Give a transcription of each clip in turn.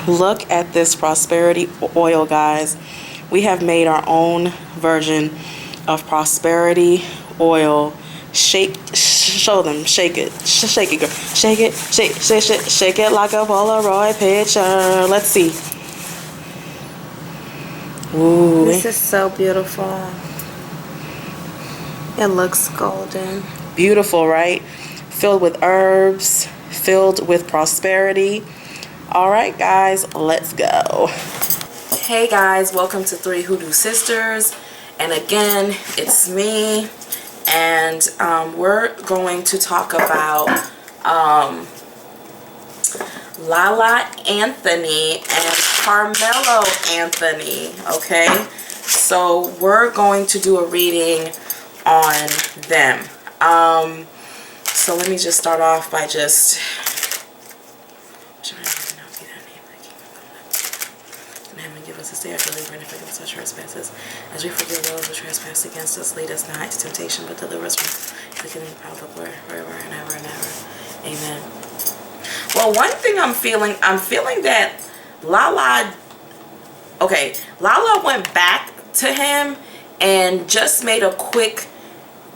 Look at this prosperity oil, guys. We have made our own version of prosperity oil. Show them, shake it, shake it, girl, shake it, shake it like a Polaroid picture. Let's see. Ooh, this is so beautiful. It looks golden. Beautiful, right? Filled with herbs, filled with prosperity. All right, guys, let's go. Hey guys, welcome to Three Hoodoo Sisters, and again, it's me. And we're going to talk about LALA Anthony and Carmelo Anthony, okay? So we're going to do a reading on them. So let me just start off by just... As we forgive those who trespass against us, lead us not into temptation, but deliver us from the kingdom, the power, the glory, forever and ever and ever. Amen. Well, one thing I'm feeling that LALA went back to him and just made a quick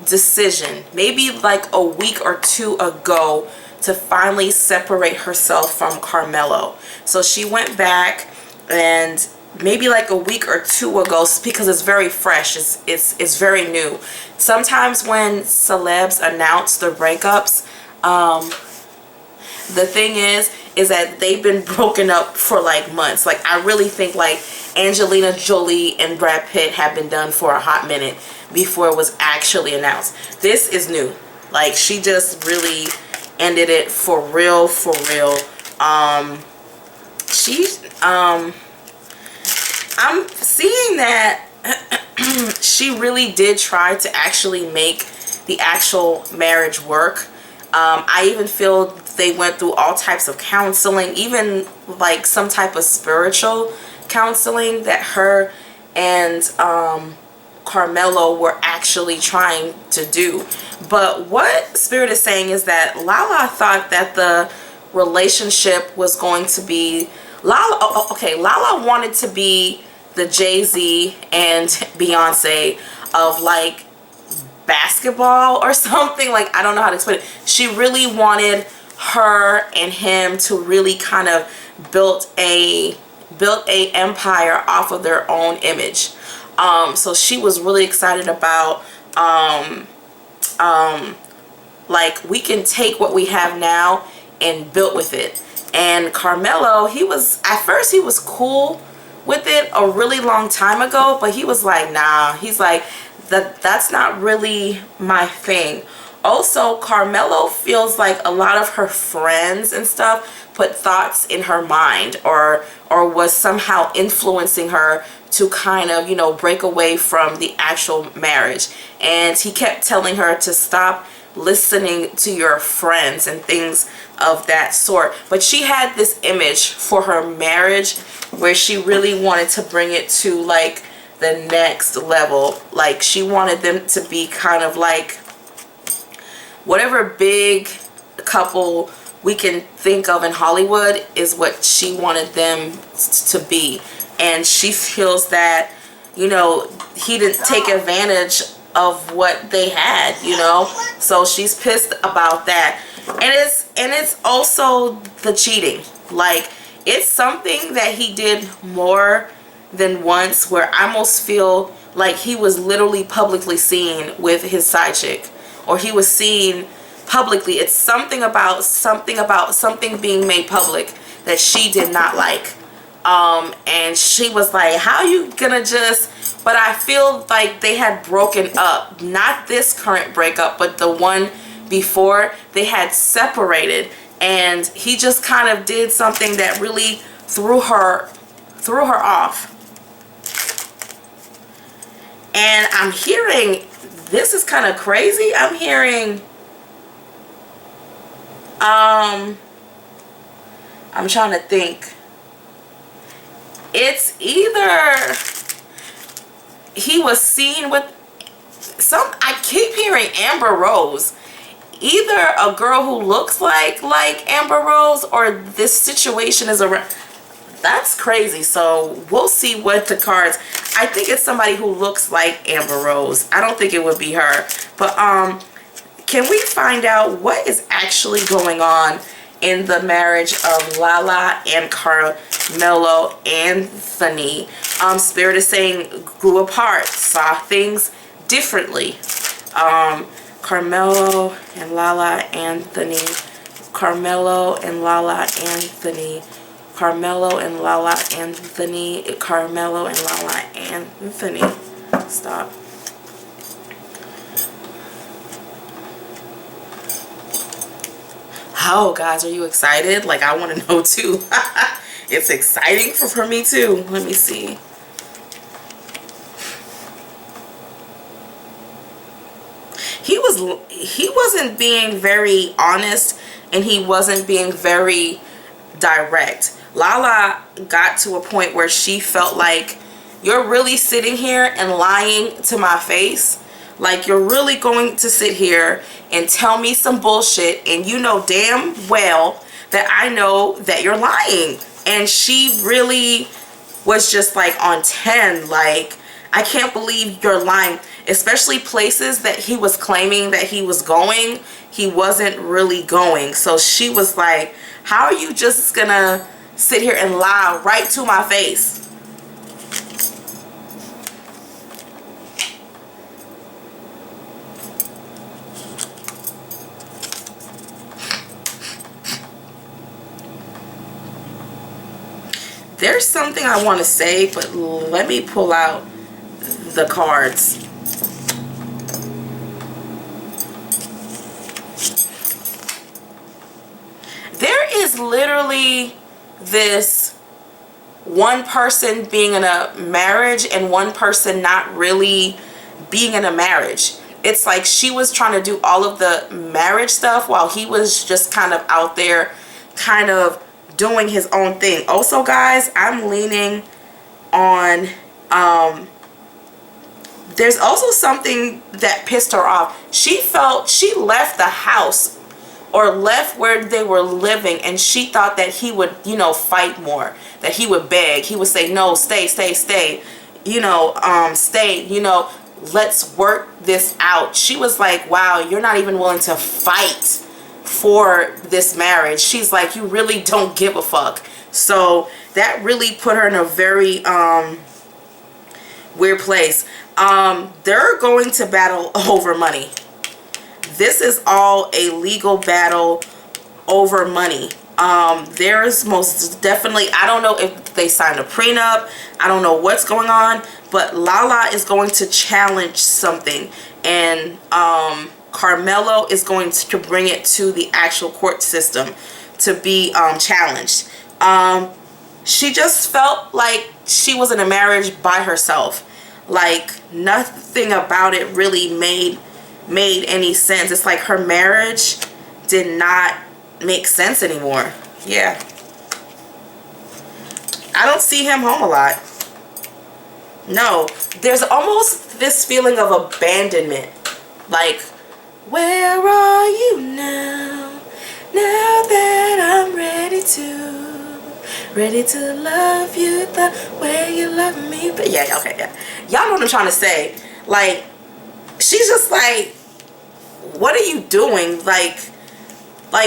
decision, maybe like a week or two ago, to finally separate herself from Carmelo. So she went back, and maybe like a week or two ago, because it's very fresh, it's very new. Sometimes when celebs announce their breakups, the thing is that they've been broken up for like months. Like, I really think like Angelina Jolie and Brad Pitt have been done for a hot minute before it was actually announced. This is new. Like, she just really ended it for real, for real. I'm seeing that she really did try to actually make the actual marriage work. I even feel they went through all types of counseling, even like some type of spiritual counseling that her and Carmelo were actually trying to do. But what Spirit is saying is that LALA thought that the relationship was going to be... LALA wanted to be the Jay-Z and Beyonce of like basketball or something. Like, I don't know how to explain it. She really wanted her and him to really kind of build a empire off of their own image. So she was really excited about like, we can take what we have now and build with it. And Carmelo, at first he was cool with it a really long time ago, but he was like, nah. He's like, that's not really my thing. Also, Carmelo feels like a lot of her friends and stuff put thoughts in her mind, or was somehow influencing her to kind of, you know, break away from the actual marriage. And he kept telling her to stop listening to your friends and things of that sort. But she had this image for her marriage where she really wanted to bring it to like the next level. Like, she wanted them to be kind of like whatever big couple we can think of in Hollywood is what she wanted them to be. And she feels that, you know, he didn't take advantage of what they had, you know. So she's pissed about that. And it's also the cheating. Like, it's something that he did more than once, where I almost feel like he was literally publicly seen with his side chick, or he was seen publicly. It's something about something being made public that she did not like. And she was like, how you gonna just... But I feel like they had broken up. Not this current breakup, but the one before. They had separated, and he just kind of did something that really threw her off. And I'm hearing, this is kind of crazy, I'm hearing I'm trying to think. It's either he was seen with I keep hearing Amber Rose. Either a girl who looks like Amber Rose, or this situation is around. That's crazy. So we'll see what the cards. I think it's somebody who looks like Amber Rose. I don't think it would be her. But can we find out what is actually going on in the marriage of LALA and Carmelo Anthony? Spirit is saying grew apart, saw things differently. Carmelo and LALA Anthony. Carmelo and LALA Anthony. Carmelo and LALA Anthony. Carmelo and LALA Anthony. Stop. Oh, guys, are you excited? Like, I want to know too. It's exciting for me too. Let me see. He wasn't being very honest, and he wasn't being very direct. LALA got to a point where she felt like, you're really sitting here and lying to my face? Like, you're really going to sit here and tell me some bullshit, and you know damn well that I know that you're lying? And she really was just like on 10, like, I can't believe you're lying. Especially places that he was claiming that he was going, he wasn't really going. So she was like, how are you just gonna sit here and lie right to my face? There's something I want to say, but let me pull out the cards. There is literally this one person being in a marriage and one person not really being in a marriage. It's like she was trying to do all of the marriage stuff while he was just kind of out there kind of doing his own thing. Also, guys, I'm leaning on there's also something that pissed her off. She felt she left the house or left where they were living, and she thought that he would, you know, fight more, that he would beg, he would say, no, stay, you know, stay, you know, let's work this out. She was like, wow, you're not even willing to fight for this marriage. She's like, you really don't give a fuck. So that really put her in a very weird place. They're going to battle over money. This is all a legal battle over money. There's most definitely, I don't know if they signed a prenup, I don't know what's going on, but LALA is going to challenge something, and Carmelo is going to bring it to the actual court system to be challenged. She just felt like she was in a marriage by herself. Like, nothing about it really made any sense. It's like her marriage did not make sense anymore. Yeah. I don't see him home a lot. No. There's almost this feeling of abandonment. Like, where are you now? Now that I'm ready to love you the way you love me. But yeah, okay, yeah. Y'all know what I'm trying to say. Like, she's just like, what are you doing? Like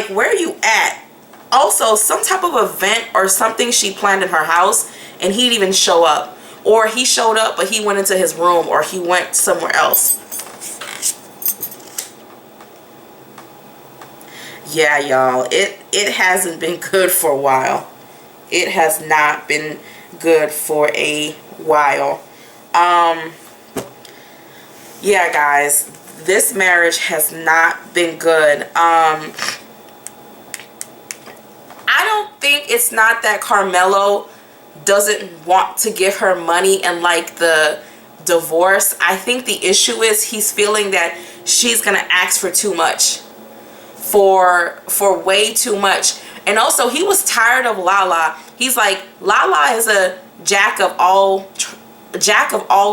where are you at? Also, some type of event or something she planned in her house, and he didn't even show up. Or he showed up, but he went into his room, or he went somewhere else. Yeah, y'all, it hasn't been good for a while. It has not been good for a while. Yeah, guys, this marriage has not been good. I don't think it's not that Carmelo doesn't want to give her money and like the divorce. I think the issue is he's feeling that she's gonna ask for too much, for way too much. And also, he was tired of LALA. He's like, LALA is a jack of all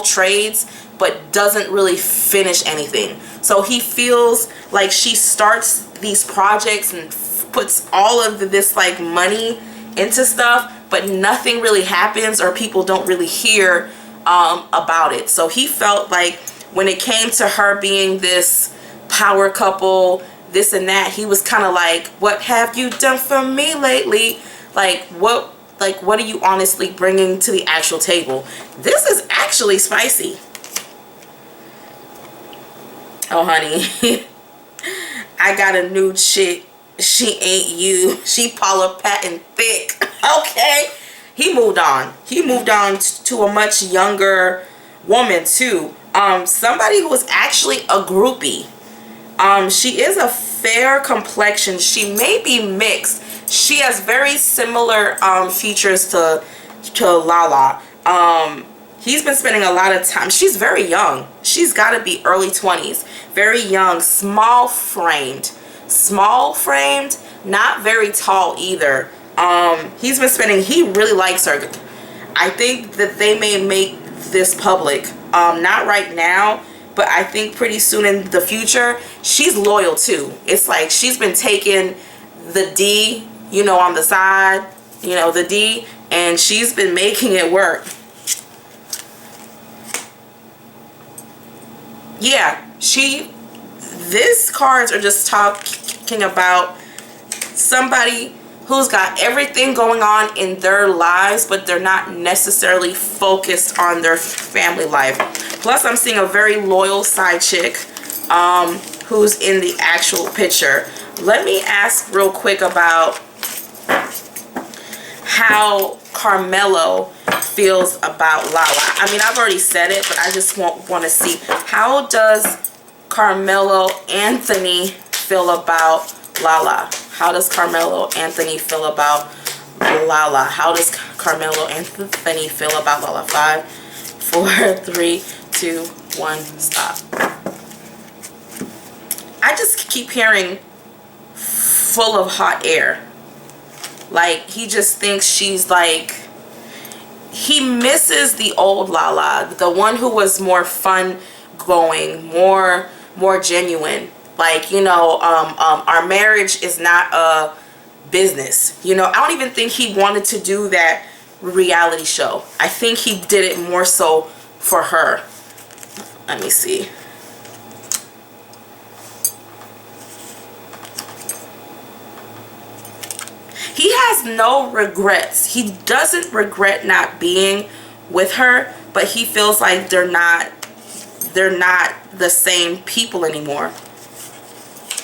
trades, but doesn't really finish anything. So he feels like she starts these projects and puts all of this like money into stuff, but nothing really happens, or people don't really hear about it. So he felt like when it came to her being this power couple, this and that, he was kind of like, what have you done for me lately? Like what are you honestly bringing to the actual table? This is actually spicy. Oh honey, I got a new chick. She ain't you. She Paula Patton thick. Okay. He moved on. He moved on to a much younger woman too. Somebody who was actually a groupie. She is a fair complexion. She may be mixed. She has very similar features to LALA. He's been spending a lot of time. She's very young. She's got to be early 20s. Very young, small framed, not very tall either. He's been spending, he really likes her. I think that they may make this public. Not right now, but I think pretty soon in the future. She's loyal too. It's like she's been taking the D, you know, on the side, you know, the D, and she's been making it work. Yeah, these cards are just talking about somebody who's got everything going on in their lives, but they're not necessarily focused on their family life. Plus, I'm seeing a very loyal side chick who's in the actual picture. Let me ask real quick about how Carmelo feels about LALA. I mean, I've already said it, but I just want to see, how does Carmelo Anthony feel about LALA? How does Carmelo Anthony feel about LALA? How does Carmelo Anthony feel about LALA? 5, 4, 3, 2, 1, stop. I just keep hearing full of hot air. Like, he just thinks she's like, he misses the old LALA, the one who was more fun going, more genuine. Like, you know, our marriage is not a business. You know, I don't even think he wanted to do that reality show. I think he did it more so for her. Let me see. He has no regrets. He doesn't regret not being with her, but he feels like they're not the same people anymore.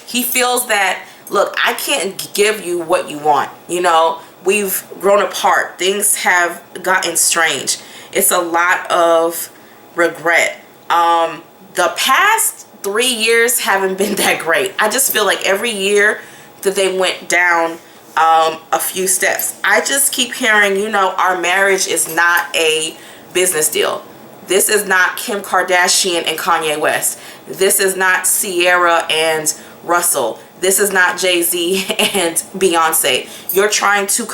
He feels that, look, I can't give you what you want. You know, we've grown apart. Things have gotten strange. It's a lot of regret. The past 3 years haven't been that great. I just feel like every year that they went down a few steps. I just keep hearing, you know, our marriage is not a business deal. This is not Kim Kardashian and Kanye West. This is not Sierra and Russell. This is not Jay-Z and Beyonce. You're trying to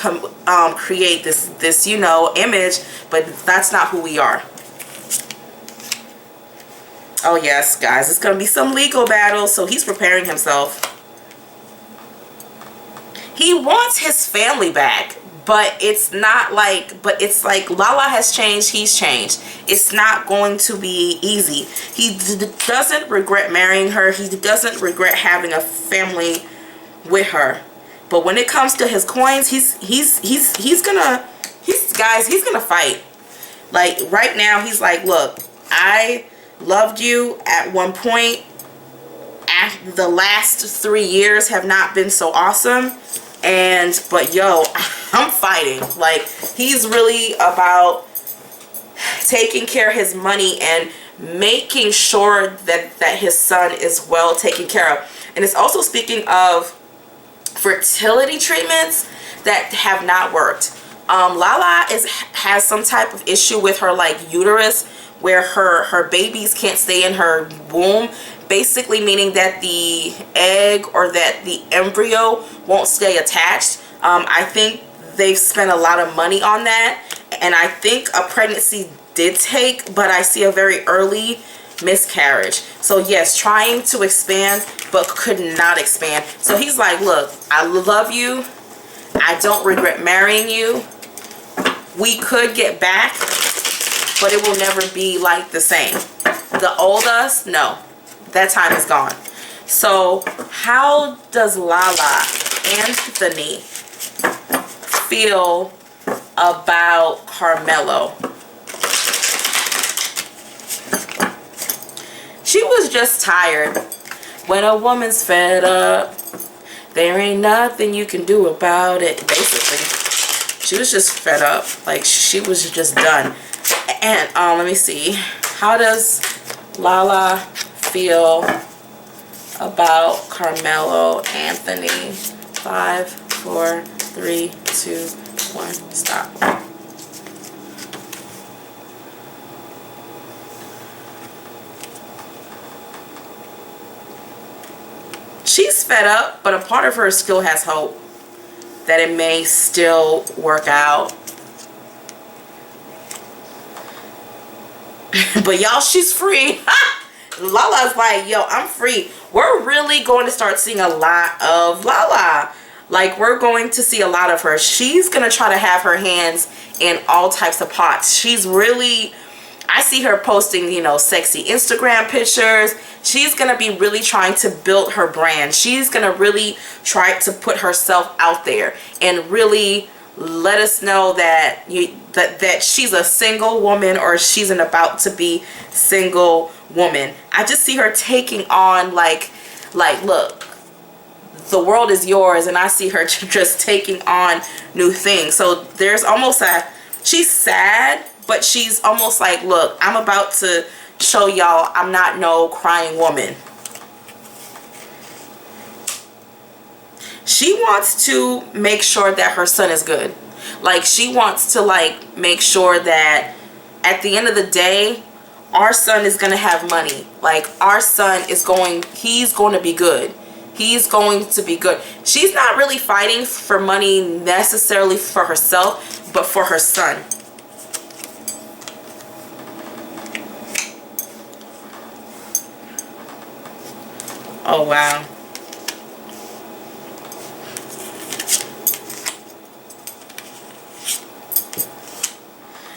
create this, you know, image, but that's not who we are. Oh yes, guys, it's gonna be some legal battles, so he's preparing himself. He wants his family back, but it's not like, it's like LALA has changed, he's changed. It's not going to be easy. He doesn't regret marrying her. He doesn't regret having a family with her. But when it comes to his coins, he's gonna fight. Like right now, he's like, look, I loved you at one point. The last 3 years have not been so awesome. But yo, I'm fighting. Like, he's really about taking care of his money and making sure that his son is well taken care of. And it's also speaking of fertility treatments that have not worked. LALA has some type of issue with her, like, uterus, where her babies can't stay in her womb, basically meaning that the egg or that the embryo won't stay attached. I think they've spent a lot of money on that, and I think a pregnancy did take, but I see a very early miscarriage. So yes, trying to expand but could not expand. So he's like, look, I love you, I don't regret marrying you, we could get back, but it will never be like the same. The old us, no, that time is gone. So how does LALA, Anthony, feel about Carmelo? She was just tired. When a woman's fed up, there ain't nothing you can do about it. Basically, she was just fed up. Like, she was just done. And let me see. How does LALA feel about Carmelo Anthony? 5, 4, 3, 2, 1. Stop. She's fed up, but a part of her still has hope that it may still work out. But y'all, she's free. Lala's like, yo, I'm free. We're really going to start seeing a lot of LALA. Like, we're going to see a lot of her. She's going to try to have her hands in all types of pots. She's really, I see her posting, you know, sexy Instagram pictures. She's going to be really trying to build her brand. She's going to really try to put herself out there and really let us know that that she's a single woman, or she's an about to be single woman. I just see her taking on like look, the world is yours, and I see her just taking on new things. So there's almost a, she's sad, but she's almost like, look, I'm about to show y'all I'm not no crying woman. She wants to make sure that her son is good. Like, she wants to like make sure that at the end of the day, our son is going to have money. Like, our son is going, he's going to be good. He's going to be good. She's not really fighting for money necessarily for herself, but for her son. Oh, wow.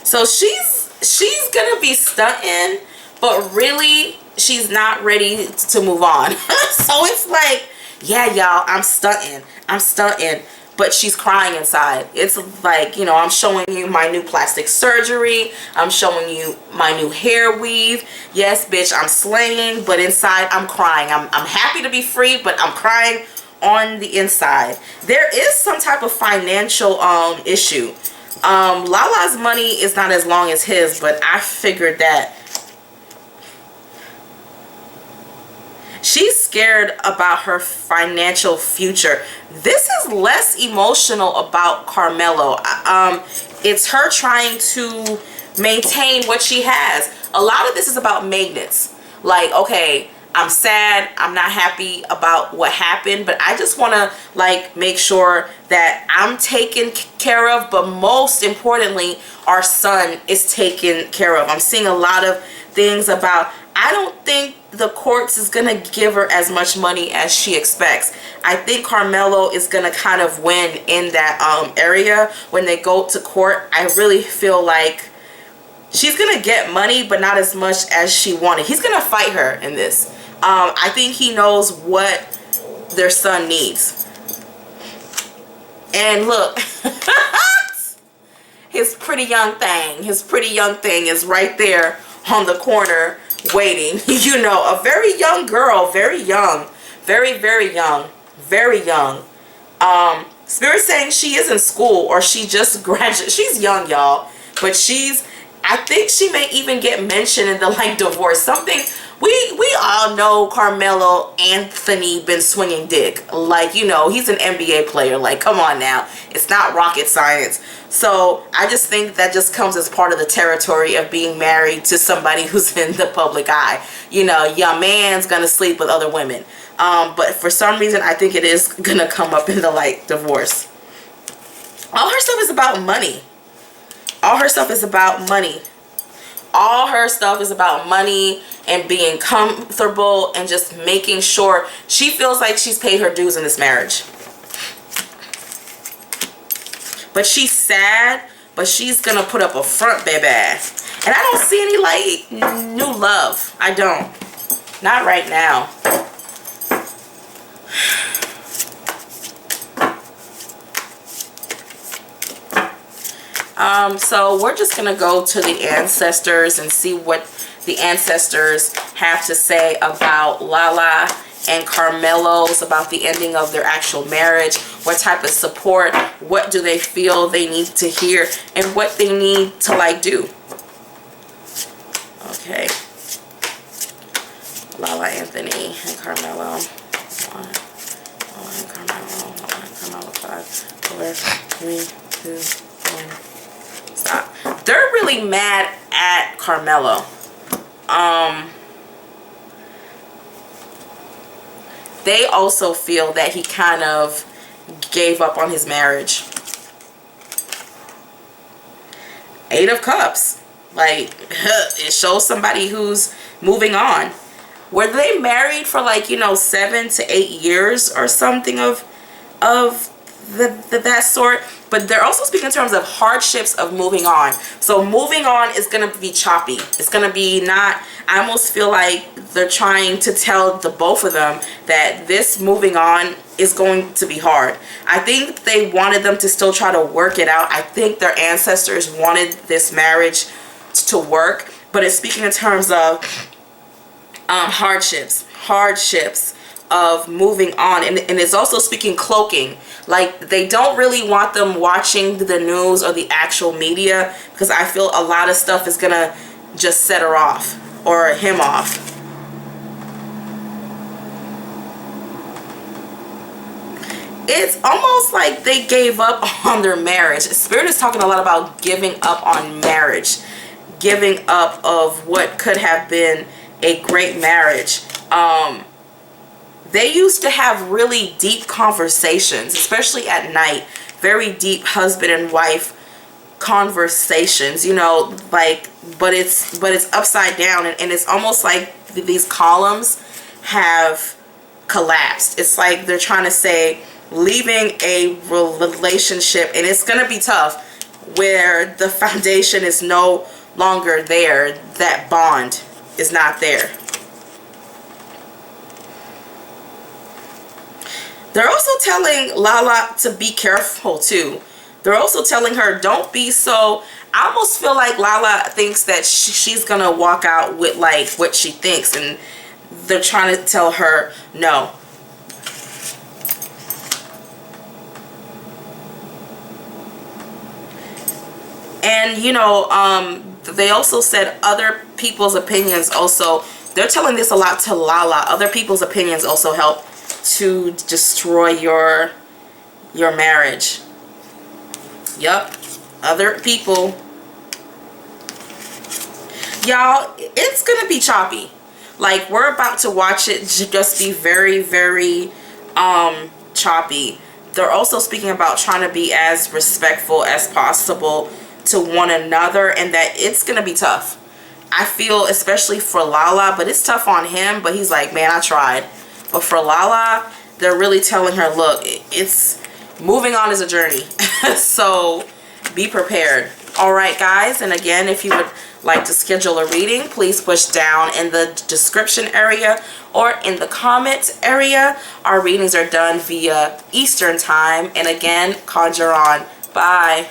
So she's gonna be stunting, but really she's not ready to move on. So it's like, yeah, y'all, I'm stunting, but she's crying inside. It's like, you know, I'm showing you my new plastic surgery, I'm showing you my new hair weave. Yes, bitch, I'm slaying, but inside I'm crying. I'm happy to be free, but I'm crying on the inside. There is some type of financial issue. LALA's money is not as long as his, but I figured that she's scared about her financial future. This is less emotional about Carmelo. It's her trying to maintain what she has. A lot of this is about magnets. Like, okay, I'm sad, I'm not happy about what happened, but I just want to like make sure that I'm taken care of, but most importantly, our son is taken care of. I'm seeing a lot of things about, I don't think the courts is going to give her as much money as she expects. I think Carmelo is going to kind of win in that area when they go to court. I really feel like she's going to get money, but not as much as she wanted. He's going to fight her in this. I think he knows what their son needs. And look, his pretty young thing is right there on the corner waiting. You know, a very young girl, very young, very young. Spirit saying she is in school, or she just graduated. She's young, y'all, but I think she may even get mentioned in the like divorce. Something, we all know Carmelo Anthony been swinging dick. Like, you know, he's an NBA player. Like, come on now. It's not rocket science. So I just think that just comes as part of the territory of being married to somebody who's in the public eye. You know, your man's gonna sleep with other women. But for some reason, I think it is gonna come up in the like divorce. All her stuff is about money. All her stuff is about money. All her stuff is about money and being comfortable and just making sure she feels like she's paid her dues in this marriage. But she's sad, but she's gonna put up a front, baby. And I don't see any like new love. I don't. Not right now. So we're just gonna go to the ancestors and see what the ancestors have to say about LALA and Carmelo's, about the ending of their actual marriage. What type of support, what do they feel they need to hear, and what they need to like do. Okay. LALA Anthony and Carmelo. LALA and Carmelo. LALA and Carmelo. 5, 4, 3, 2, 1. Stop. They're really mad at Carmelo. They also feel that he kind of gave up on his marriage. 8 of Cups. Like, it shows somebody who's moving on. Were they married for like, you know, 7 to 8 years or something of that sort? But they're also speaking in terms of hardships of moving on. So moving on is going to be choppy. It's going to be not, I almost feel like they're trying to tell the both of them that this moving on is going to be hard. I think they wanted them to still try to work it out. I think their ancestors wanted this marriage to work, but it's speaking in terms of hardships of moving on, and it's also speaking cloaking. Like, they don't really want them watching the news or the actual media, because I feel a lot of stuff is gonna just set her off or him off. It's almost like they gave up on their marriage. Spirit is talking a lot about giving up on marriage, giving up of what could have been a great marriage. They used to have really deep conversations, especially at night, very deep husband and wife conversations, you know, like, but it's upside down, and it's almost like these columns have collapsed. It's like they're trying to say leaving a relationship, and it's gonna be tough, where the foundation is no longer there, that bond is not there. They're also telling LALA to be careful too. They're also telling her, don't be so, I almost feel like LALA thinks that she's gonna walk out with like what she thinks, and they're trying to tell her no. And you know, they also said other people's opinions also, they're telling this a lot to LALA. Other people's opinions also help to destroy your marriage. Yup, other people. Y'all, it's gonna be choppy. Like, we're about to watch it just be very, very choppy. They're also speaking about trying to be as respectful as possible to one another, and that it's gonna be tough. I feel, especially for LALA, but it's tough on him, but he's like, man, I tried. But for LALA, they're really telling her, look, it's moving on is a journey. So be prepared. All right, guys. And again, if you would like to schedule a reading, please push down in the description area or in the comments area. Our readings are done via Eastern time. And again, conjure on. Bye.